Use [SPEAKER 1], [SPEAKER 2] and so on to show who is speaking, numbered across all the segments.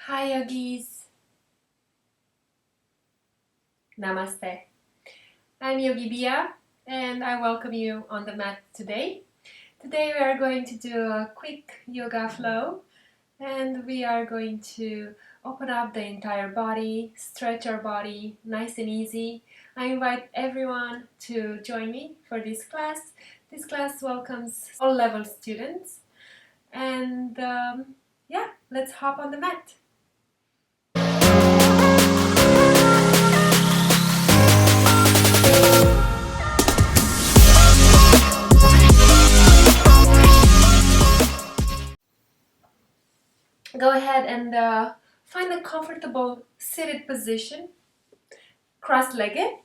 [SPEAKER 1] Hi yogis, Namaste. I'm Yogi Bia and I welcome you on the mat today. Today we are going to do a quick yoga flow and we are going to open up the entire body, stretch our body nice and easy. I invite everyone to join me for this class. This class welcomes all level students and yeah, let's hop on the mat. Go ahead and find a comfortable seated position, cross-legged.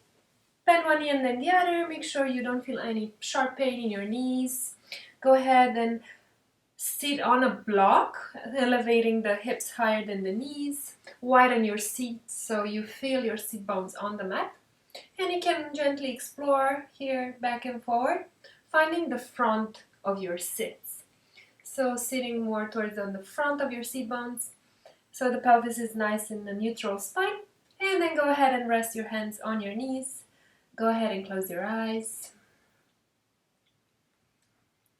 [SPEAKER 1] Bend one knee and then the other. Make sure you don't feel any sharp pain in your knees. Go ahead and sit on a block, elevating the hips higher than the knees. Widen your seat so you feel your seat bones on the mat. And you can gently explore here, back and forward, finding the front of your sits. So sitting more towards on the front of your seat bones, so the pelvis is nice in a neutral spine. And then go ahead and rest your hands on your knees. Go ahead and close your eyes.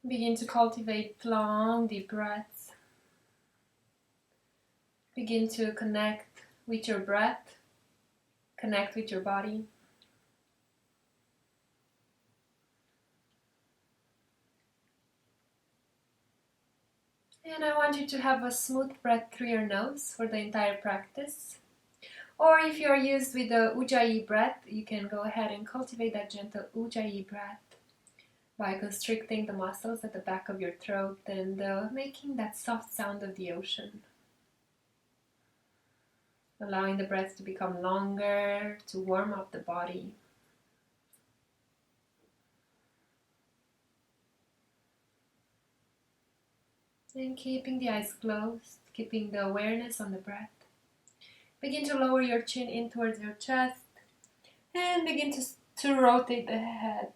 [SPEAKER 1] Begin to cultivate long, deep breaths. Begin to connect with your breath. Connect with your body. And I want you to have a smooth breath through your nose for the entire practice. Or if you're used with the Ujjayi breath, you can go ahead and cultivate that gentle Ujjayi breath by constricting the muscles at the back of your throat and making that soft sound of the ocean. Allowing the breath to become longer, to warm up the body. And keeping the eyes closed, keeping the awareness on the breath. Begin to lower your chin in towards your chest and begin to rotate the head.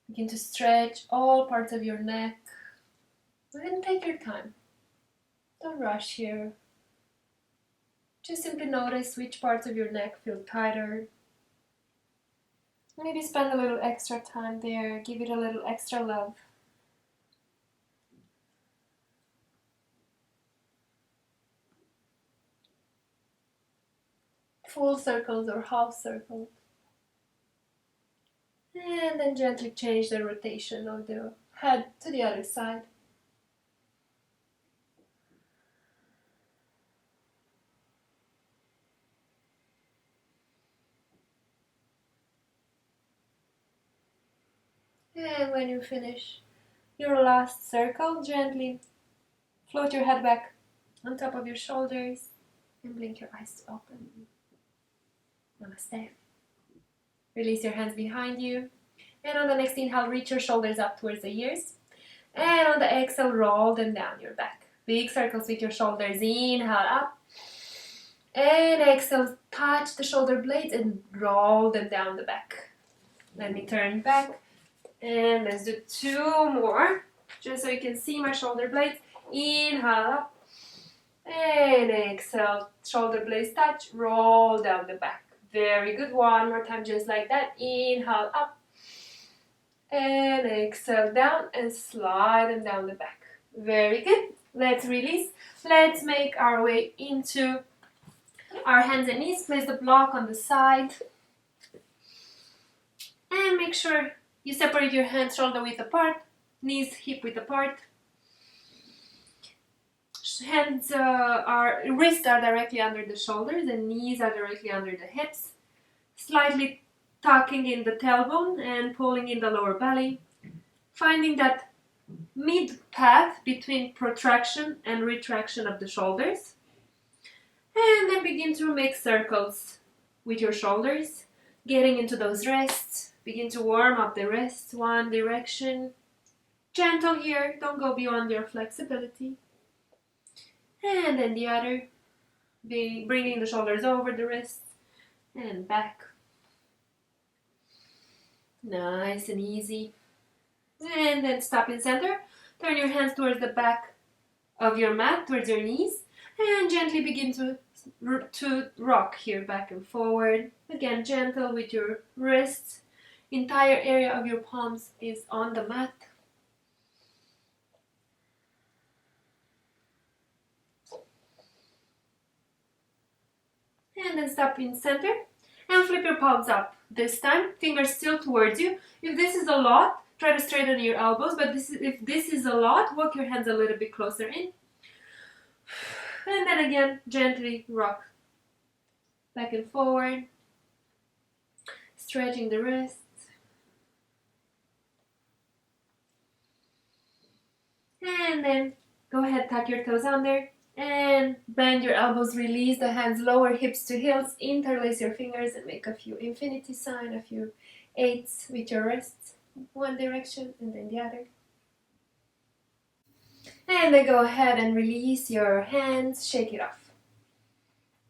[SPEAKER 1] Begin to stretch all parts of your neck and take your time. Don't rush here. Just simply notice which parts of your neck feel tighter. Maybe spend a little extra time there, give it a little extra love. Full circles or half circles. And then gently change the rotation of the head to the other side. And when you finish your last circle, gently float your head back on top of your shoulders and blink your eyes to open. Namaste. Release your hands behind you. And on the next inhale, reach your shoulders up towards the ears. And on the exhale, roll them down your back. Big circles with your shoulders. Inhale up. And exhale, touch the shoulder blades and roll them down the back. Let me turn back. And let's do two more. Just so you can see my shoulder blades. Inhale up. And exhale, shoulder blades touch. Roll down the back. Very good. One more time, just like that. Inhale up. And exhale down and slide them down the back. Very good. Let's release. Let's make our way into our hands and knees. Place the block on the side. And make sure you separate your hands shoulder width apart. Knees hip width apart. Wrists are directly under the shoulders and knees are directly under the hips. Slightly tucking in the tailbone and pulling in the lower belly. Finding that mid path between protraction and retraction of the shoulders. And then begin to make circles with your shoulders, getting into those wrists. Begin to warm up the wrists, one direction. Gentle here, don't go beyond your flexibility. And then the other, bringing the shoulders over the wrists and back. Nice and easy. And then stop in center. Turn your hands towards the back of your mat towards your knees, and gently begin to rock here back and forward. Again, gentle with your wrists. Entire area of your palms is on the mat. And then stop in center and flip your palms up. This time, fingers still towards you. If this is a lot, try to straighten your elbows, but if this is a lot, walk your hands a little bit closer in. And then again, gently rock back and forward, stretching the wrists. And then go ahead, tuck your toes under and bend your elbows, release the hands, lower hips to heels, interlace your fingers and make a few infinity sign, a few eights with your wrists, one direction and then the other. And then go ahead and release your hands, shake it off.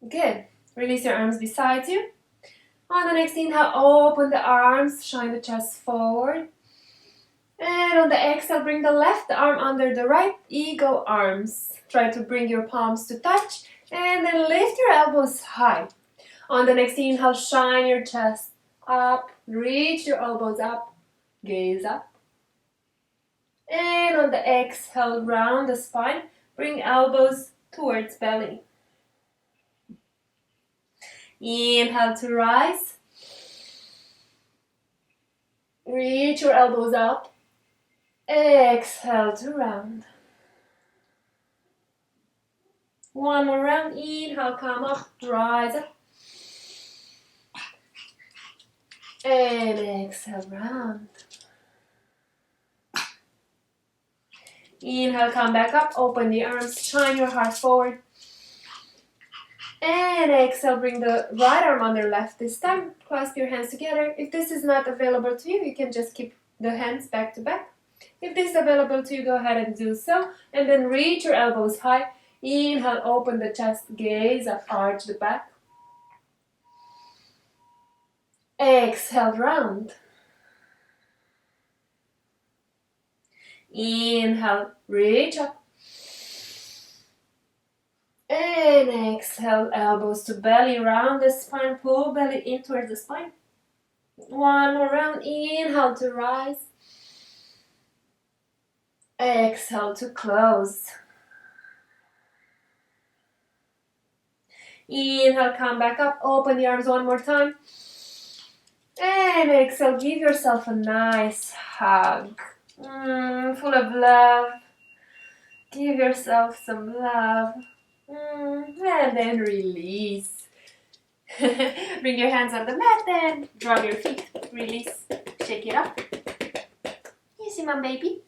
[SPEAKER 1] Good. Release your arms beside you. On the next inhale, open the arms, shine the chest forward. And on the exhale, bring the left arm under the right, eagle arms. Try to bring your palms to touch and then lift your elbows high. On the next inhale, shine your chest up, reach your elbows up, gaze up. And on the exhale, round the spine, bring elbows towards belly. Inhale to rise. Reach your elbows up. Exhale to round. One more round. Inhale, come up, rise up. And exhale, round. Inhale, come back up, open the arms, shine your heart forward. And exhale, bring the right arm under left this time. Clasp your hands together. If this is not available to you, you can just keep the hands back to back. If this is available to you, go ahead and do so. And then reach your elbows high. Inhale, open the chest, gaze up, arch the back. Exhale, round. Inhale, reach up. And exhale, elbows to belly, round the spine, pull belly in towards the spine. One more round. Inhale to rise. Exhale to close. Inhale, come back up, open the arms one more time. And exhale, give yourself a nice hug. Full of love. Give yourself some love. And then release. Bring your hands on the mat and drop your feet. Release. Shake it up. You see my baby?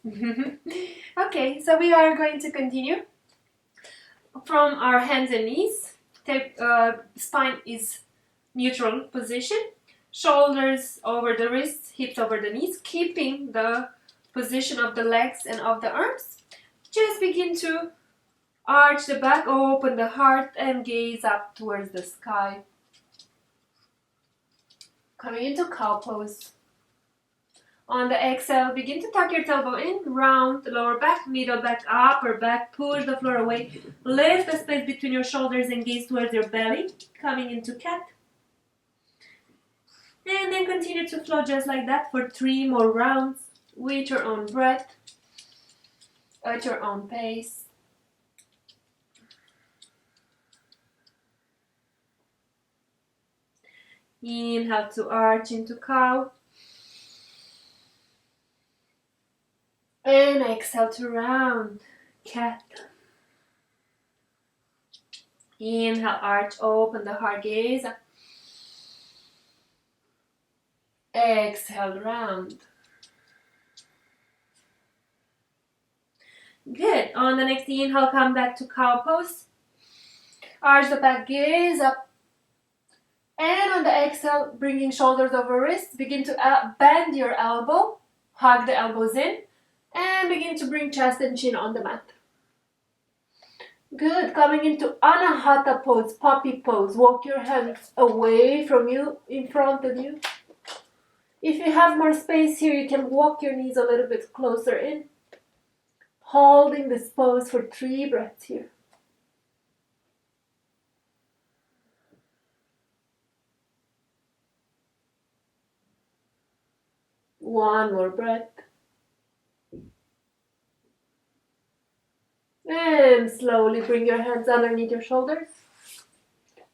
[SPEAKER 1] Okay, so we are going to continue from our hands and knees. Spine is neutral position. Shoulders over the wrists, hips over the knees, keeping the position of the legs and of the arms. Just begin to arch the back, open the heart, and gaze up towards the sky. Coming into cow pose. On the exhale, begin to tuck your tailbone in, round the lower back, middle back, upper back, push the floor away. Lift the space between your shoulders and gaze towards your belly. Coming into cat. And then continue to flow just like that for 3 more rounds with your own breath, at your own pace. Inhale to arch into cow. And exhale to round, cat. Inhale, arch, open the heart, gaze up. Exhale, round. Good. On the next inhale, come back to cow pose. Arch the back, gaze up. And on the exhale, bringing shoulders over wrists, begin to bend your elbow, hug the elbows in, and begin to bring chest and chin on the mat. Good. Coming into Anahata pose, puppy pose. Walk your hands away from you, in front of you. If you have more space here, you can walk your knees a little bit closer in. Holding this pose for 3 breaths here. One more breath. And slowly bring your hands underneath your shoulders.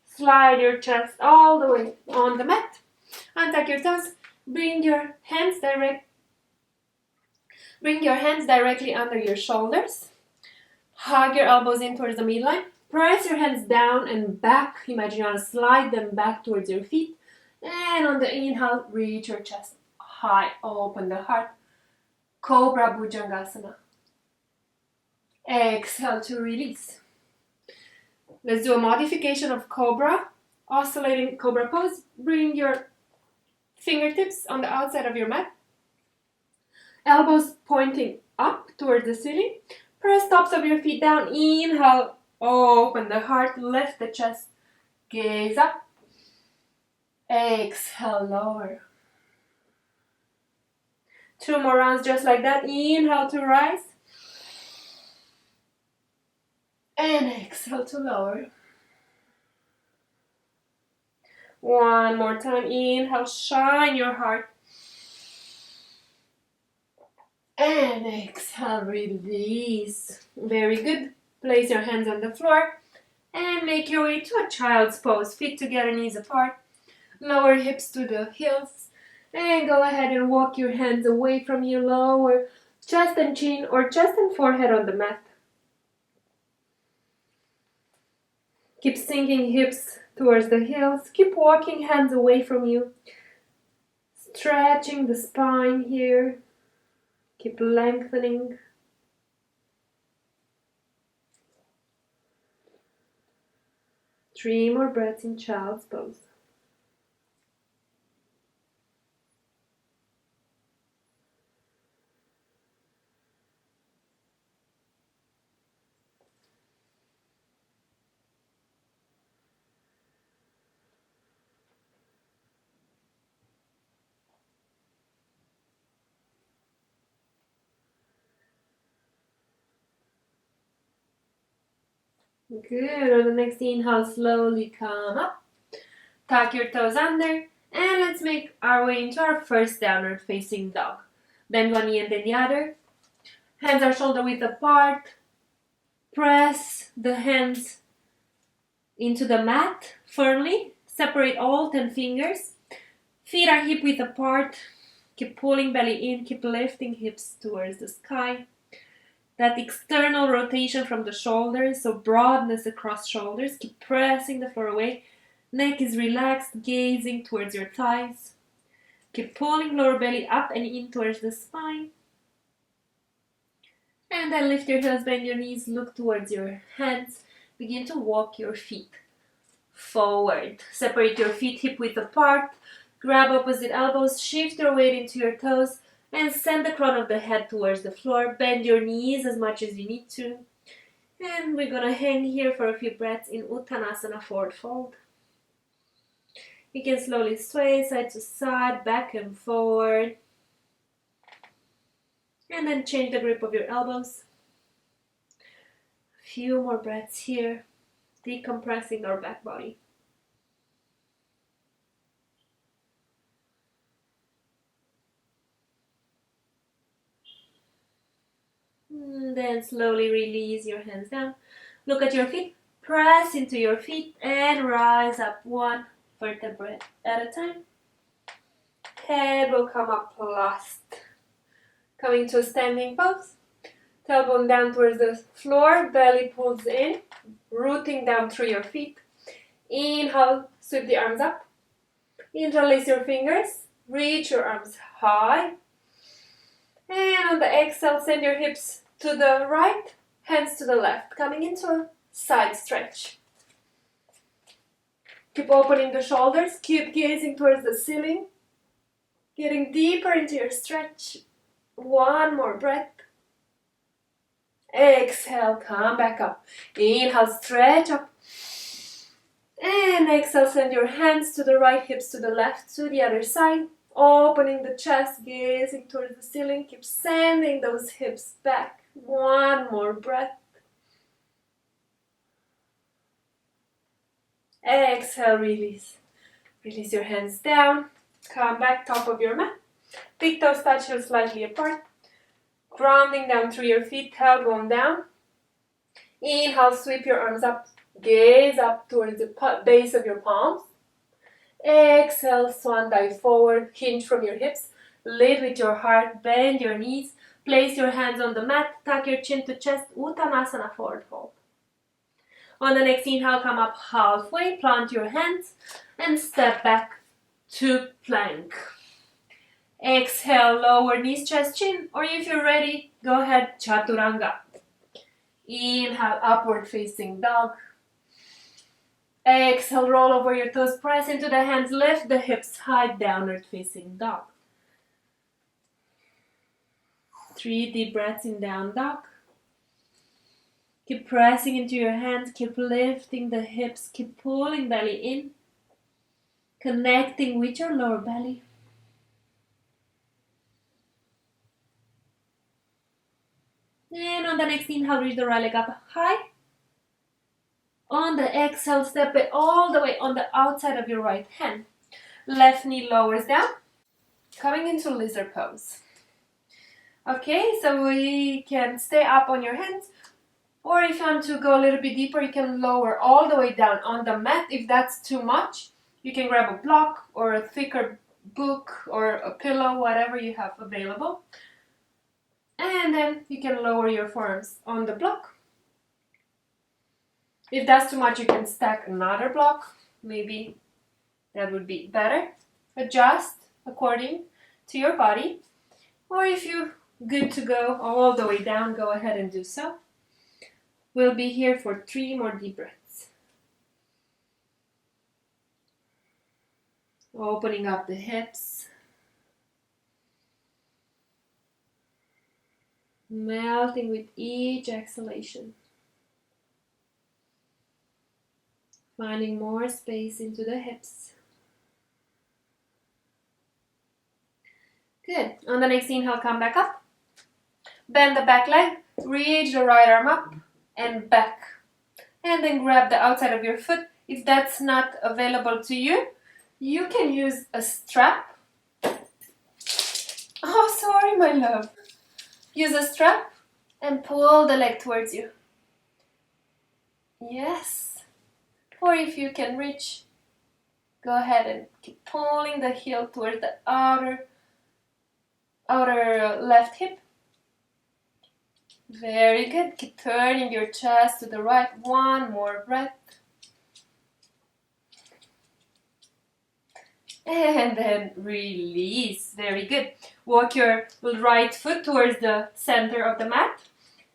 [SPEAKER 1] Slide your chest all the way on the mat. Untuck your toes. Bring your hands directly under your shoulders. Hug your elbows in towards the midline. Press your hands down and back. Imagine you want to slide them back towards your feet. And on the inhale, reach your chest high. Open the heart. Cobra Bhujangasana. Exhale to release. Let's do a modification of Cobra. Oscillating Cobra pose. Bring your fingertips on the outside of your mat. Elbows pointing up towards the ceiling. Press tops of your feet down. Inhale. Open the heart. Lift the chest. Gaze up. Exhale. Lower. 2 more rounds just like that. Inhale to rise. And exhale to lower. One more time. Inhale. Shine your heart. And exhale. Release. Very good. Place your hands on the floor. And make your way to a child's pose. Feet together, knees apart. Lower hips to the heels. And go ahead and walk your hands away from you. Lower chest and chin or chest and forehead on the mat. Keep sinking hips towards the heels. Keep walking hands away from you. Stretching the spine here. Keep lengthening. Three more breaths in child's pose. Good. On the next inhale, slowly come up. Tuck your toes under. And let's make our way into our first downward facing dog. Bend one knee and then the other. Hands are shoulder width apart. Press the hands into the mat firmly. Separate all 10 fingers. Feet are hip width apart. Keep pulling belly in. Keep lifting hips towards the sky. That external rotation from the shoulders, so broadness across shoulders. Keep pressing the floor away. Neck is relaxed, gazing towards your thighs. Keep pulling lower belly up and in towards the spine. And then lift your heels, bend your knees, look towards your hands. Begin to walk your feet forward. Separate your feet hip width apart. Grab opposite elbows, shift your weight into your toes. And send the crown of the head towards the floor. Bend your knees as much as you need to. And we're going to hang here for a few breaths in Uttanasana, forward fold. You can slowly sway side to side, back and forward. And then change the grip of your elbows. A few more breaths here, decompressing our back body. And then slowly release your hands down. Look at your feet. Press into your feet and rise up one vertebra at a time. Head will come up last. Coming to a standing pose. Tailbone down towards the floor. Belly pulls in. Rooting down through your feet. Inhale, sweep the arms up. Interlace your fingers. Reach your arms high. And on the exhale, send your hips to the right, hands to the left, coming into a side stretch. Keep opening the shoulders, keep gazing towards the ceiling, getting deeper into your stretch. One more breath. Exhale, come back up. Inhale, stretch up. And exhale, send your hands to the right, hips to the left, to the other side. Opening the chest, gazing towards the ceiling. Keep sending those hips back. One more breath. Exhale, release. Release your hands down. Come back, top of your mat. Big toes touch heels slightly apart. Grounding down through your feet, tailbone down. Inhale, sweep your arms up. Gaze up towards the base of your palms. Exhale, swan dive forward. Hinge from your hips. Lead with your heart. Bend your knees. Place your hands on the mat. Tuck your chin to chest. Uttanasana, forward fold. On the next inhale, come up halfway. Plant your hands and step back to plank. Exhale, lower knees, chest, chin. Or if you're ready, go ahead, chaturanga. Inhale, upward facing dog. Exhale, roll over your toes, press into the hands, lift the hips high, downward facing dog. 3 deep breaths in down dog. Keep pressing into your hands, keep lifting the hips, keep pulling belly in, connecting with your lower belly. And on the next inhale, reach the right leg up high. On the exhale, step it all the way on the outside of your right hand. Left knee lowers down, coming into lizard pose. Okay, so we can stay up on your hands, or if you want to go a little bit deeper, you can lower all the way down on the mat. If that's too much, you can grab a block or a thicker book or a pillow, whatever you have available. And then you can lower your forearms on the block. If that's too much, you can stack another block. Maybe that would be better. Adjust according to your body. Or if you're good to go all the way down, go ahead and do so. We'll be here for 3 more deep breaths. Opening up the hips. Melting with each exhalation. Finding more space into the hips. Good. On the next inhale, come back up. Bend the back leg. Reach the right arm up and back. And then grab the outside of your foot. If that's not available to you, you can use a strap. Oh, sorry, my love. Use a strap and pull the leg towards you. Yes. Or if you can reach, go ahead and keep pulling the heel towards the outer left hip. Very good. Keep turning your chest to the right. One more breath. And then release. Very good. Walk your right foot towards the center of the mat.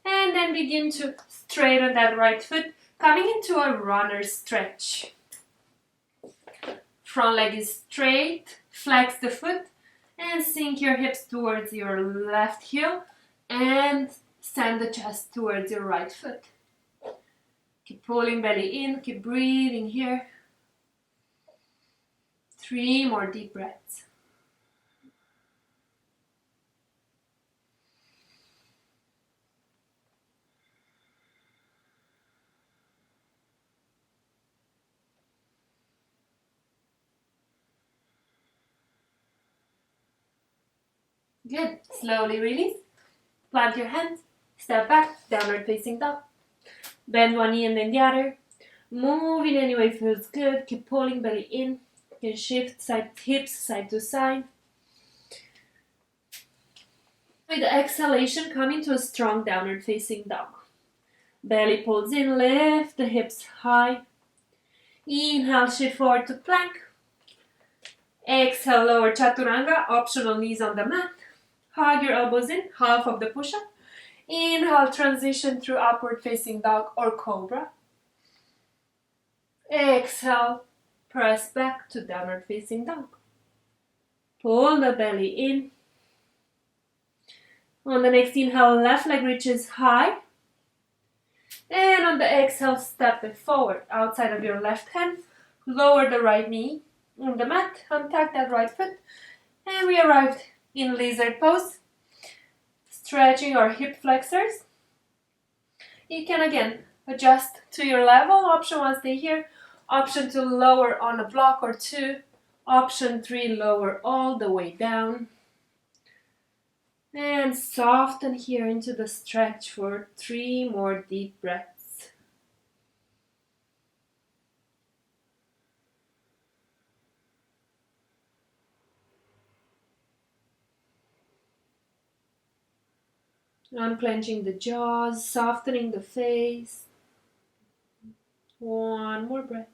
[SPEAKER 1] And then begin to straighten that right foot, coming into a runner stretch. Front leg is straight. Flex the foot and sink your hips towards your left heel and send the chest towards your right foot. Keep pulling belly in. Keep breathing here. 3 more deep breaths. Good. Slowly release. Plant your hands. Step back. Downward facing dog. Bend one knee and then the other. Move in any way feels good. Keep pulling belly in. You can shift hips side to side. With the exhalation, come into a strong downward facing dog. Belly pulls in, lift the hips high. Inhale, shift forward to plank. Exhale, lower chaturanga, optional knees on the mat. Hug your elbows in, half of the push-up. Inhale, transition through upward facing dog or cobra. Exhale, press back to downward facing dog. Pull the belly in. On the next inhale, left leg reaches high. And on the exhale, step it forward. Outside of your left hand, lower the right knee on the mat. Untuck that right foot. And we arrived in lizard pose. Stretching our hip flexors. You can again adjust to your level. Option 1, stay here. Option 2, lower on a block or two. Option 3, lower all the way down. And soften here into the stretch for 3 more deep breaths. Unclenching the jaws, softening the face. One more breath.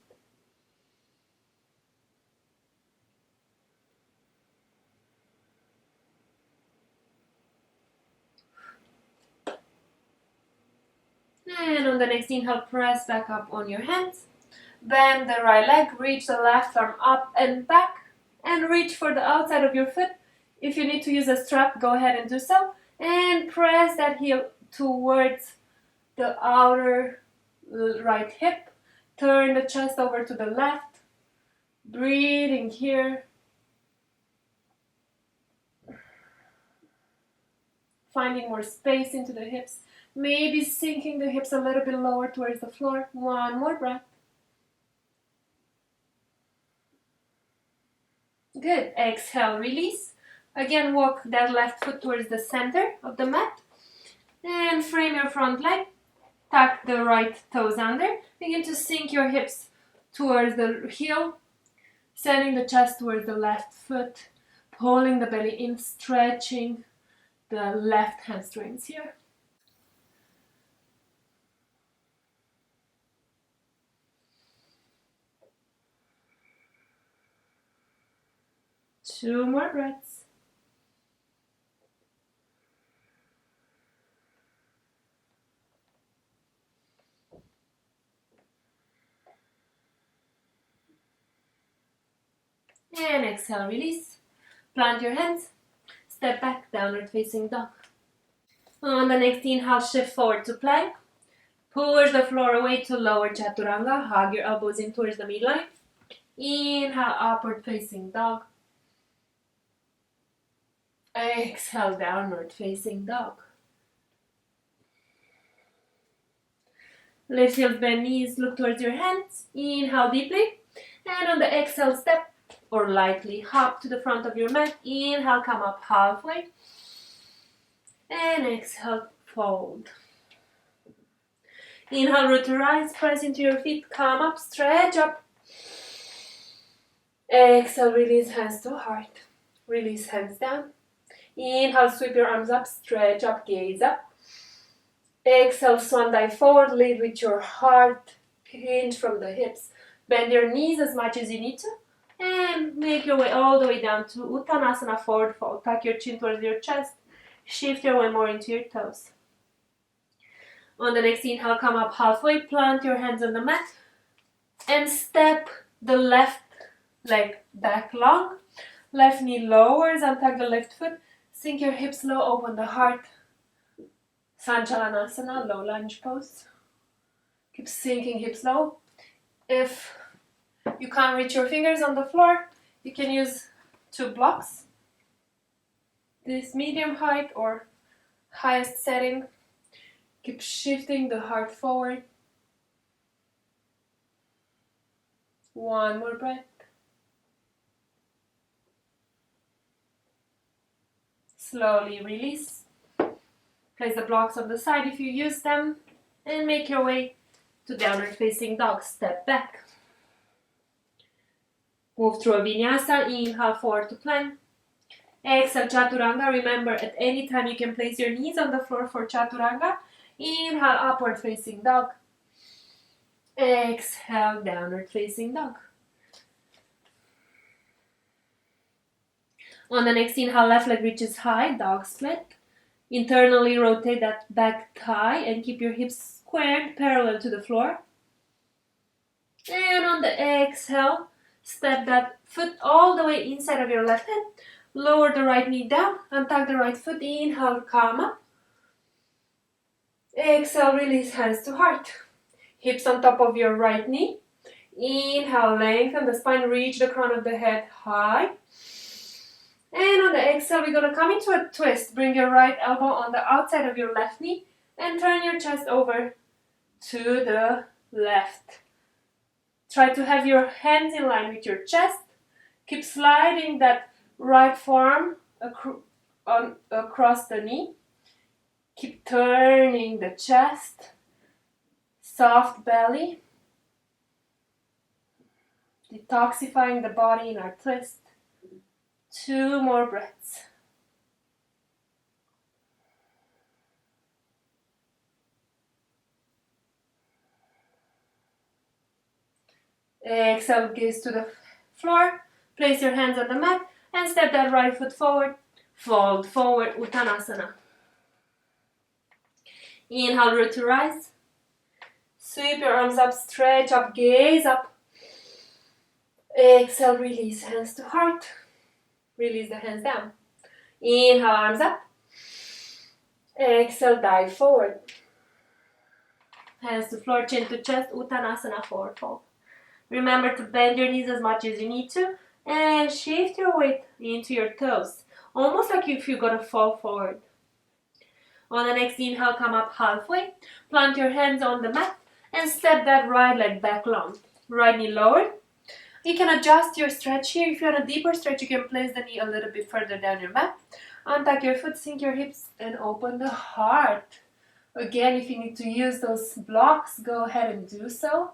[SPEAKER 1] And on the next inhale, press back up on your hands. Bend the right leg, reach the left arm up and back, and reach for the outside of your foot. If you need to use a strap, go ahead and do so. And press that heel towards the outer right hip. Turn the chest over to the left. Breathing here. Finding more space into the hips. Maybe sinking the hips a little bit lower towards the floor. One more breath. Good. Exhale, release. Again, walk that left foot towards the center of the mat. And frame your front leg. Tuck the right toes under. Begin to sink your hips towards the heel. Sending the chest towards the left foot. Pulling the belly in, stretching the left hamstrings here. Two more breaths. And exhale, release. Plant your hands. Step back, downward facing dog. On the next inhale, shift forward to plank. Push the floor away to lower chaturanga. Hug your elbows in towards the midline. Inhale, upward facing dog. Exhale, downward facing dog. Lift heels, bend knees, look towards your hands. Inhale deeply. And on the exhale, step or lightly hop to the front of your mat. Inhale, come up halfway. And exhale, fold. Inhale, root to rise, press into your feet, come up, stretch up. Exhale, release hands to heart. Release hands down. Inhale, sweep your arms up, stretch up, gaze up. Exhale, swan dive forward, lead with your heart, hinge from the hips. Bend your knees as much as you need to. And make your way all the way down to Uttanasana, forward fold. Tuck your chin towards your chest. Shift your way more into your toes. On the next inhale, come up halfway, plant your hands on the mat. And step the left leg back long. Left knee lowers, untuck the left foot. Sink your hips low, open the heart. Sanchalanasana, low lunge pose. Keep sinking hips low. If you can't reach your fingers on the floor, you can use 2 blocks. This medium height or highest setting. Keep shifting the heart forward. One more breath. Slowly release. Place the blocks on the side if you use them. And make your way to downward facing dog. Step back. Move through a vinyasa. Inhale forward to plank. Exhale chaturanga. Remember, at any time you can place your knees on the floor for chaturanga. Inhale, upward facing dog. Exhale, downward facing dog. On the next inhale, left leg reaches high, dog split. Internally rotate that back thigh and keep your hips squared parallel to the floor. And on the exhale, step that foot all the way inside of your left hand. Lower the right knee down, untuck the right foot, inhale, come up. Exhale, release hands to heart. Hips on top of your right knee. Inhale, lengthen the spine, reach the crown of the head high. And on the exhale, we're going to come into a twist. Bring your right elbow on the outside of your left knee and turn your chest over to the left. Try to have your hands in line with your chest. Keep sliding that right forearm across the knee. Keep turning the chest. Soft belly. Detoxifying the body in our twist. 2 more breaths. Exhale, gaze to the floor. Place your hands on the mat and step that right foot forward. Fold forward, Uttanasana. Inhale, root to rise. Sweep your arms up, stretch up, gaze up. Exhale, release, hands to heart. Release the hands down. Inhale, arms up. Exhale, dive forward. Hands to floor, chin to chest, Uttanasana, forward fold. Remember to bend your knees as much as you need to and shift your weight into your toes. Almost like if you're going to fall forward. On the next inhale, come up halfway. Plant your hands on the mat and step that right leg back long. Right knee lowered. You can adjust your stretch here. If you want a deeper stretch, you can place the knee a little bit further down your mat. Untuck your foot, sink your hips, and open the heart. Again, if you need to use those blocks, go ahead and do so.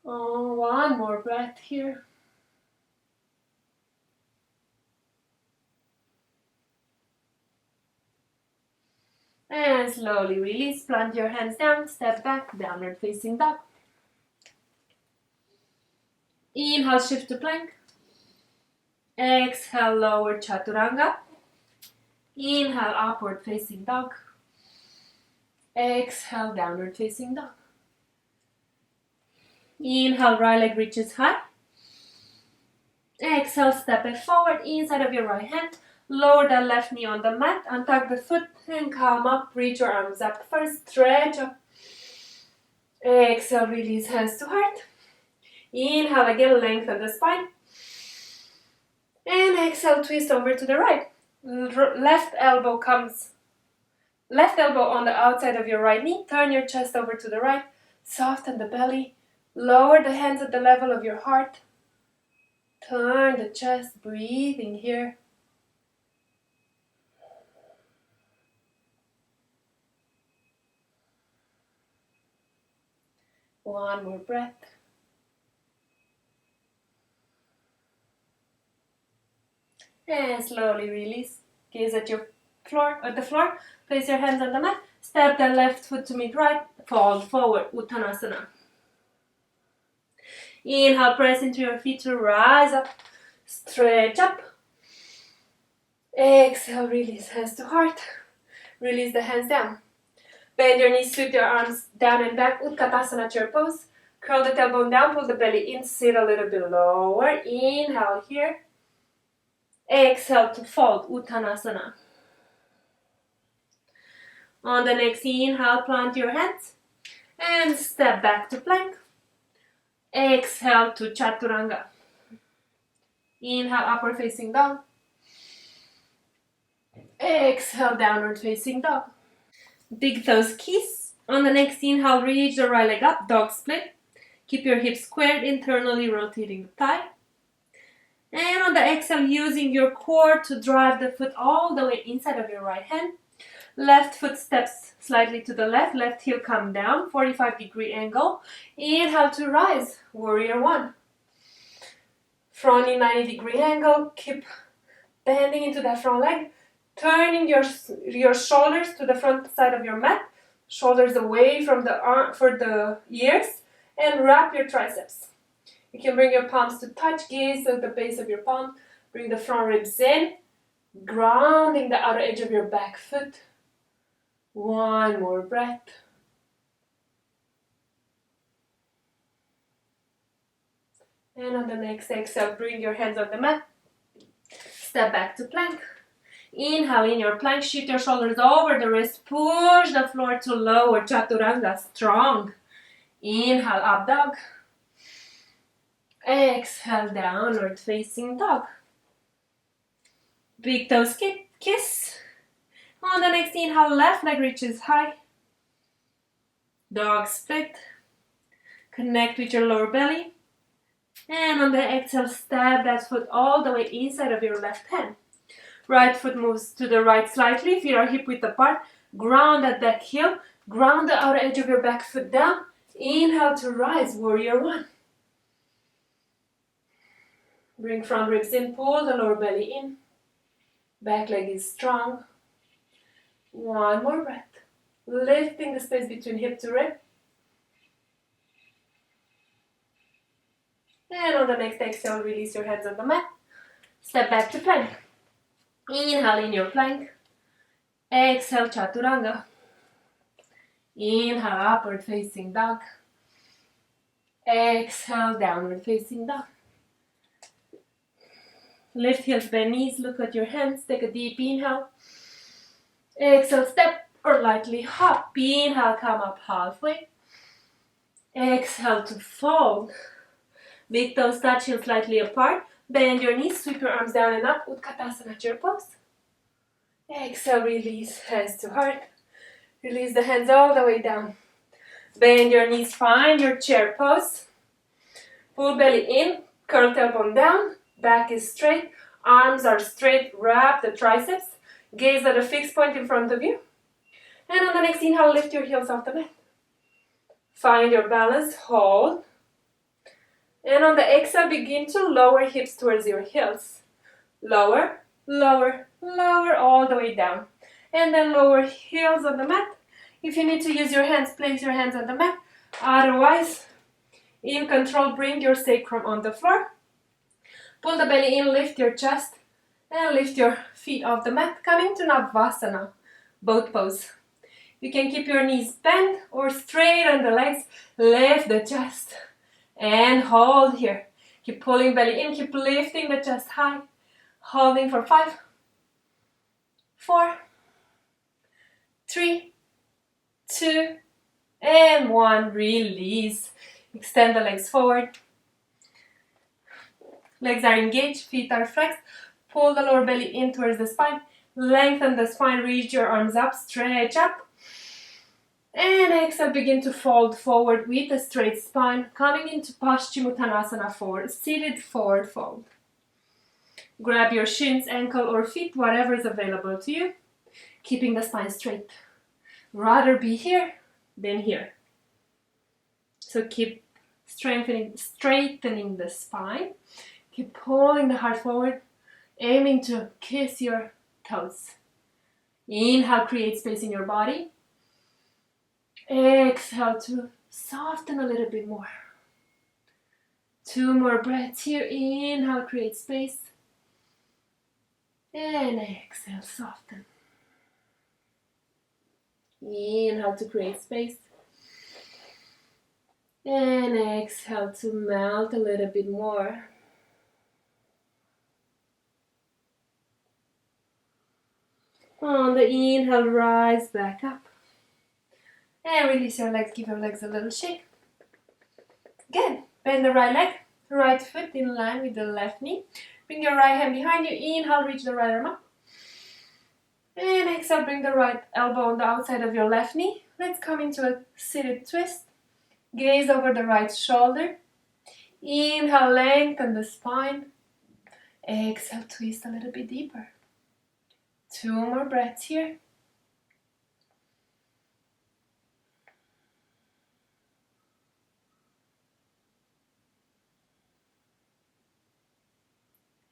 [SPEAKER 1] Oh, 1 more breath here. And slowly release, plant your hands down, step back, downward facing dog. Inhale, shift to plank. Exhale, lower chaturanga. Inhale, upward facing dog. Exhale, downward facing dog. Inhale, right leg reaches high. Exhale, step it forward, inside of your right hand. Lower the left knee on the mat, untuck the foot and come up. Reach your arms up first, stretch up. Exhale, release, hands to heart. Inhale again, lengthen the spine. And exhale, twist over to the right. Left elbow on the outside of your right knee. Turn your chest over to the right. Soften the belly. Lower the hands at the level of your heart. Turn the chest, breathing here. One more breath. And slowly release. Gaze at the floor. Place your hands on the mat. Step the left foot to meet right. Fold forward, Uttanasana. Inhale, press into your feet to rise up. Stretch up. Exhale, release, hands to heart. Release the hands down. Bend your knees, sweep your arms down and back. Utkatasana, chair pose. Curl the tailbone down, pull the belly in, sit a little bit lower. Inhale here. Exhale to fold, Uttanasana. On the next inhale, plant your hands and step back to plank. Exhale to chaturanga. Inhale, upward facing dog. Exhale, downward facing dog. Big toes kiss. On the next inhale, reach the right leg up, dog split. Keep your hips squared, internally rotating the thigh. And on the exhale, using your core to drive the foot all the way inside of your right hand. Left foot steps slightly to the left. Left heel come down, 45-degree angle. Inhale to rise, warrior one. Front knee, 90-degree angle. Keep bending into that front leg. Turning your shoulders to the front side of your mat. Shoulders away from the arm for the ears. And wrap your triceps. You can bring your palms to touch, gaze at the base of your palm. Bring the front ribs in, grounding the outer edge of your back foot. One more breath. And on the next exhale, bring your hands on the mat. Step back to plank. Inhale in your plank, shift your shoulders over the wrist. Push the floor to lower chaturanga, strong. Inhale, up dog. Exhale, downward facing dog. Big toes kiss. On the next inhale, left leg reaches high. Dog split. Connect with your lower belly. And on the exhale, step that foot all the way inside of your left hand. Right foot moves to the right slightly. Feet are hip width apart. Ground that back heel. Ground the outer edge of your back foot down. Inhale to rise, warrior one. Bring front ribs in, pull the lower belly in. Back leg is strong. One more breath. Lifting the space between hip to rib. And on the next exhale, release your hands on the mat. Step back to plank. Inhale in your plank. Exhale, chaturanga. Inhale, upward facing dog. Exhale, downward facing dog. Lift heels, bend knees, look at your hands. Take a deep inhale. Exhale, step or lightly hop. Inhale, come up halfway. Exhale to fold. Big toes touch, heels slightly apart. Bend your knees, sweep your arms down and up. Utkatasana, chair pose. Exhale, release, hands to heart. Release the hands all the way down. Bend your knees, find your chair pose. Pull belly in, curl tailbone down. Back is straight, arms are straight. Wrap the triceps. Gaze at a fixed point in front of you. And on the next inhale, lift your heels off the mat. Find your balance, hold. And on the exhale, begin to lower hips towards your heels. Lower, lower, lower, all the way down. And then lower heels on the mat. If you need to use your hands, place your hands on the mat. Otherwise, in control, bring your sacrum on the floor. Pull the belly in, lift your chest. And lift your feet off the mat. Coming to Navasana, boat pose. You can keep your knees bent or straight on the legs. Lift the chest. And hold here. Keep pulling belly in, keep lifting the chest high. Holding for 5, 4, 3, 2, and 1. Release. Extend the legs forward. Legs are engaged, feet are flexed. Pull the lower belly in towards the spine. Lengthen the spine, reach your arms up, stretch up. And exhale, begin to fold forward with a straight spine, coming into Paschimottanasana forward, seated forward fold. Grab your shins, ankle or feet, whatever is available to you, keeping the spine straight. Rather be here than here. So keep straightening the spine. Keep pulling the heart forward, aiming to kiss your toes. Inhale, create space in your body. Exhale to soften a little bit more. 2 more breaths here. Inhale, create space. And exhale, soften. Inhale to create space. And exhale to melt a little bit more. On the inhale, rise back up. And release your legs, give your legs a little shake. Again, bend the right leg, right foot in line with the left knee. Bring your right hand behind you. Inhale, reach the right arm up. And exhale, bring the right elbow on the outside of your left knee. Let's come into a seated twist. Gaze over the right shoulder. Inhale, lengthen the spine. Exhale, twist a little bit deeper. 2 more breaths here.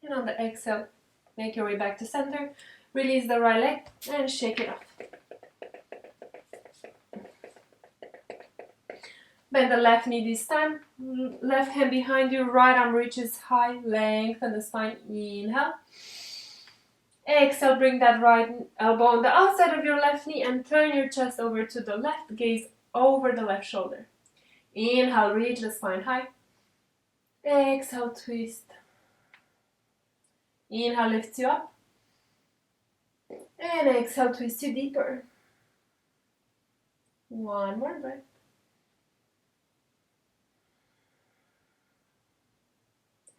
[SPEAKER 1] And on the exhale, make your way back to center. Release the right leg and shake it off. Bend the left knee this time. Left hand behind you, right arm reaches high. Lengthen the spine. Inhale. Exhale, bring that right elbow on the outside of your left knee and turn your chest over to the left. Gaze over the left shoulder. Inhale, reach the spine high. Exhale, twist. Inhale, lifts you up. And exhale, twist you deeper. 1 more breath.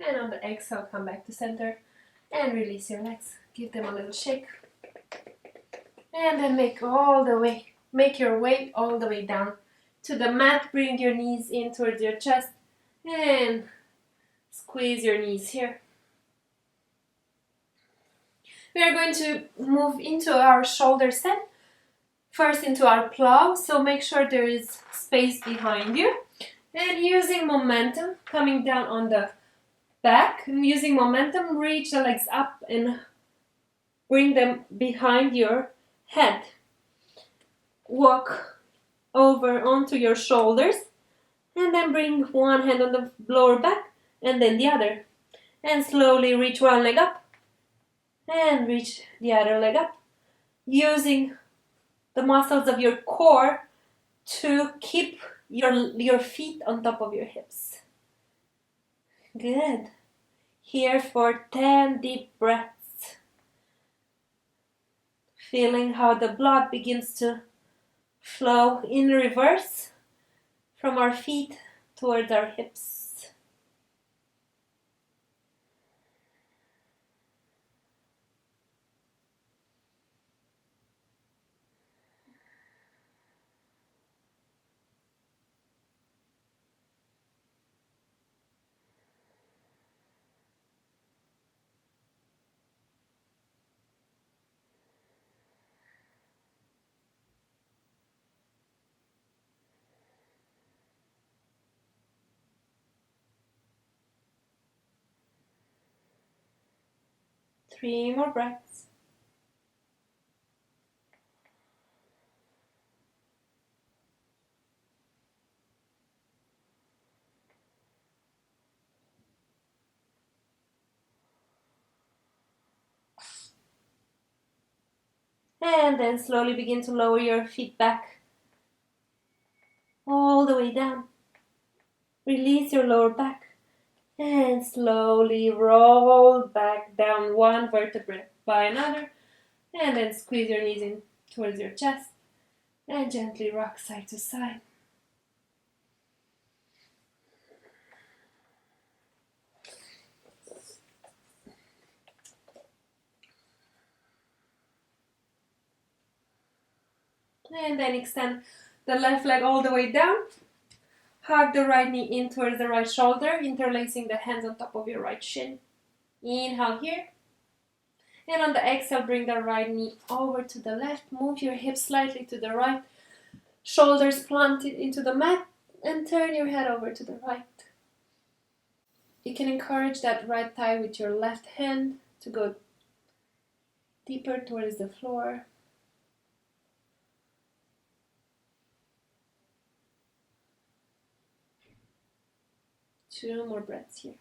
[SPEAKER 1] And on the exhale, come back to center and release your legs. Give them a little shake. And then make your way all the way down to the mat. Bring your knees in towards your chest and squeeze your knees here. We are going to move into our shoulder set. First into our plow, so make sure there is space behind you. And using momentum, coming down on the back, and using momentum, reach the legs up and bring them behind your head. Walk over onto your shoulders and then bring one hand on the lower back and then the other. And slowly reach one leg up and reach the other leg up. Using the muscles of your core to keep your feet on top of your hips. Good. Here for 10 deep breaths. Feeling how the blood begins to flow in reverse from our feet towards our hips. 3 more breaths. And then slowly begin to lower your feet back all the way down. Release your lower back and slowly roll back down one vertebrae by another, and then squeeze your knees in towards your chest and gently rock side to side. And then extend the left leg all the way down. Hug the right knee in towards the right shoulder, interlacing the hands on top of your right shin. Inhale here. And on the exhale, bring the right knee over to the left. Move your hips slightly to the right. Shoulders planted into the mat. And turn your head over to the right. You can encourage that right thigh with your left hand to go deeper towards the floor. Two more breaths here.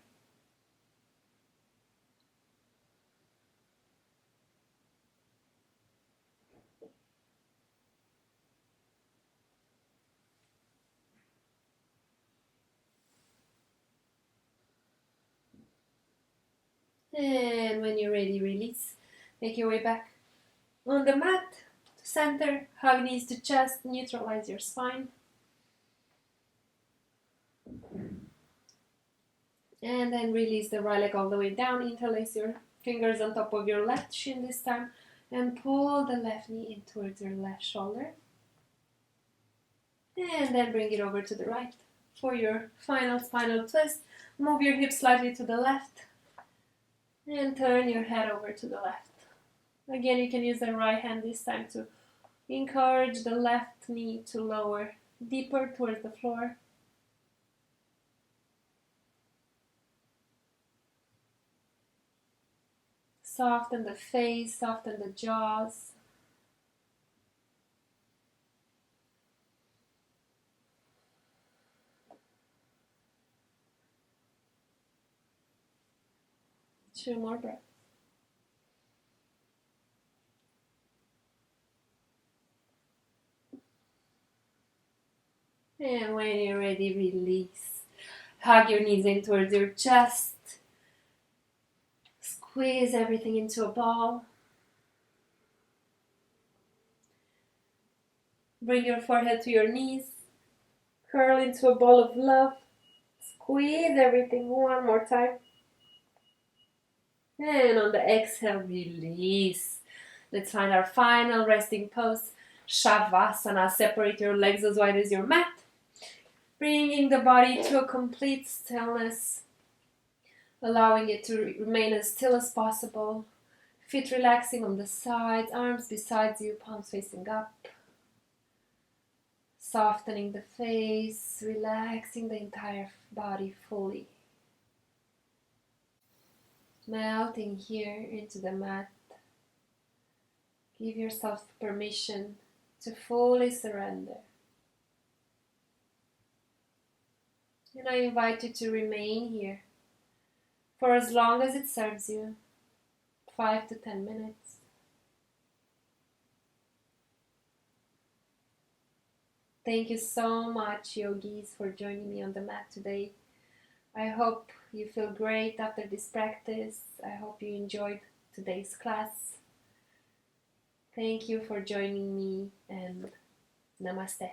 [SPEAKER 1] And when you're ready, release. Make your way back on the mat to center. Hug knees to chest. Neutralize your spine. And then release the right leg all the way down. Interlace your fingers on top of your left shin this time. And pull the left knee in towards your left shoulder. And then bring it over to the right. For your final spinal twist, move your hips slightly to the left. And turn your head over to the left. Again, you can use the right hand this time to encourage the left knee to lower deeper towards the floor. Soften the face, soften the jaws. Two more breaths. And when you're ready, release. Hug your knees in towards your chest. Squeeze everything into a ball. Bring your forehead to your knees. Curl into a ball of love. Squeeze everything one more time. And on the exhale, release. Let's find our final resting pose. Shavasana. Separate your legs as wide as your mat. Bringing the body to a complete stillness, allowing it to remain as still as possible. Feet relaxing on the sides, arms beside you, palms facing up. Softening the face, relaxing the entire body fully. Melting here into the mat. Give yourself permission to fully surrender. And I invite you to remain here for as long as it serves you, 5 to 10 minutes. Thank you so much, yogis, for joining me on the mat today. I hope you feel great after this practice. I hope you enjoyed today's class. Thank you for joining me, and Namaste.